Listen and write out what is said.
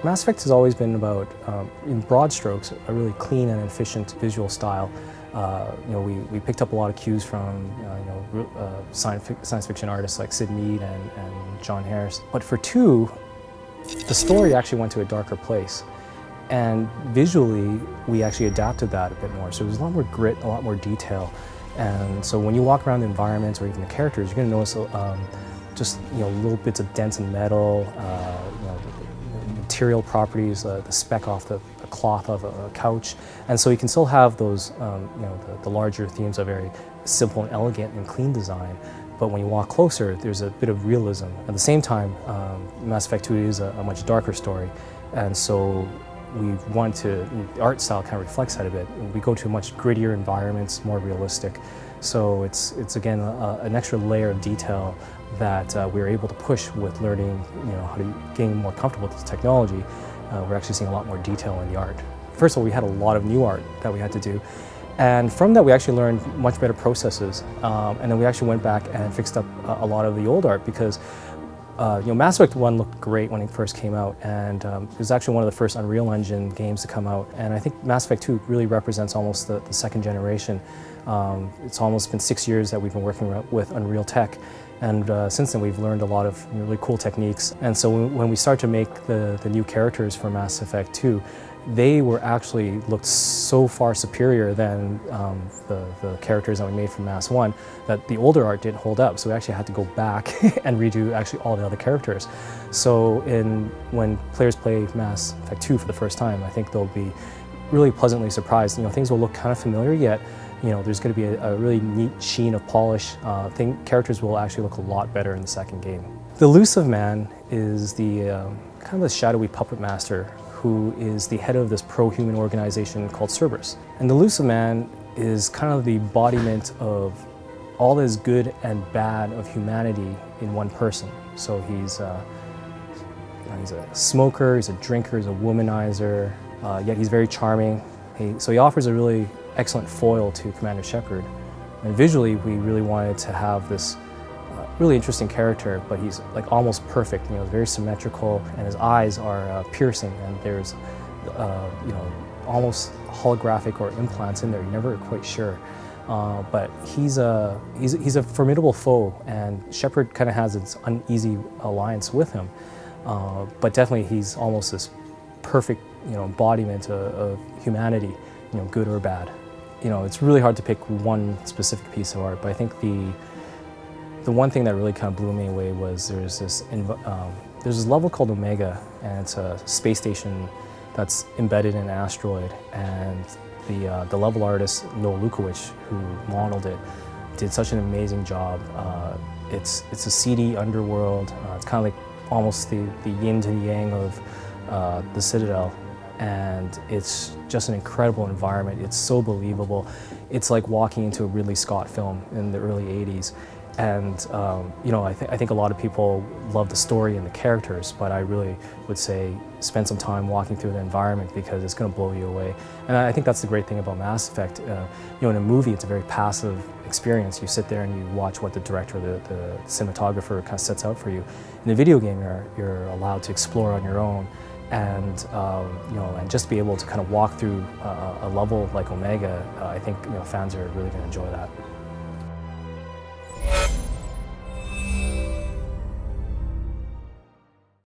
Mass Effect has always been about, in broad strokes, a really clean and efficient visual style. We picked up a lot of cues from science fiction artists like Sid Mead and John Harris. But for 2, the story actually went to a darker place. And visually, we actually adapted that a bit more. So there's a lot more grit, a lot more detail. And so when you walk around the environments or even the characters, you're going to notice just little bits of dents in metal, material properties, the speck off the cloth of a couch. And so you can still have those, the larger themes of very simple and elegant and clean design. But when you walk closer, there's a bit of realism. At the same time, Mass Effect 2 is a much darker story. And so we want to, the art style kind of reflects that a bit. We go to much grittier environments, more realistic. So it's again, an extra layer of detail that we were able to push with learning, how to gain more comfortable with this technology. We're actually seeing a lot more detail in the art. First of all, we had a lot of new art that we had to do. And from that, we actually learned much better processes. And then we actually went back and fixed up a lot of the old art because Mass Effect 1 looked great when it first came out, and it was actually one of the first Unreal Engine games to come out. And I think Mass Effect 2 really represents almost the second generation. It's almost been 6 years that we've been working with Unreal Tech, and since then we've learned a lot of really cool techniques. And so when we start to make the new characters for Mass Effect 2, they were actually looked so far superior than the characters that we made from Mass 1 that the older art didn't hold up. So we actually had to go back and redo actually all the other characters. So when players play Mass Effect 2 for the first time, I think they'll be really pleasantly surprised. Things will look kind of familiar, yet there's going to be a really neat sheen of polish. Characters will actually look a lot better in the second game. The Illusive Man is the kind of the shadowy puppet master who is the head of this pro-human organization called Cerberus. And the Illusive Man is kind of the embodiment of all that is good and bad of humanity in one person. So he's a smoker, he's a drinker, he's a womanizer, yet he's very charming. So he offers a really excellent foil to Commander Shepard. And visually, we really wanted to have this really interesting character, but he's like almost perfect. Very symmetrical, and his eyes are piercing, and there's almost holographic or implants in there. You're never quite sure, but he's a formidable foe, and Shepard kind of has its uneasy alliance with him. But definitely, he's almost this perfect embodiment of humanity, good or bad. It's really hard to pick one specific piece of art, but I think the one thing that really kind of blew me away was there's this level called Omega, and it's a space station that's embedded in an asteroid. And the level artist Noel Lukowich, who modeled it, did such an amazing job. It's a seedy underworld. It's kind of like almost the yin to the yang of the Citadel, and it's just an incredible environment. It's so believable. It's like walking into a Ridley Scott film in the early '80s. And I think a lot of people love the story and the characters, but I really would say spend some time walking through the environment because it's going to blow you away. And I think that's the great thing about Mass Effect. In a movie, it's a very passive experience. You sit there and you watch what the director, the cinematographer, kind of sets out for you. In a video game, you're allowed to explore on your own, and and just be able to kind of walk through a level like Omega. I think fans are really going to enjoy that.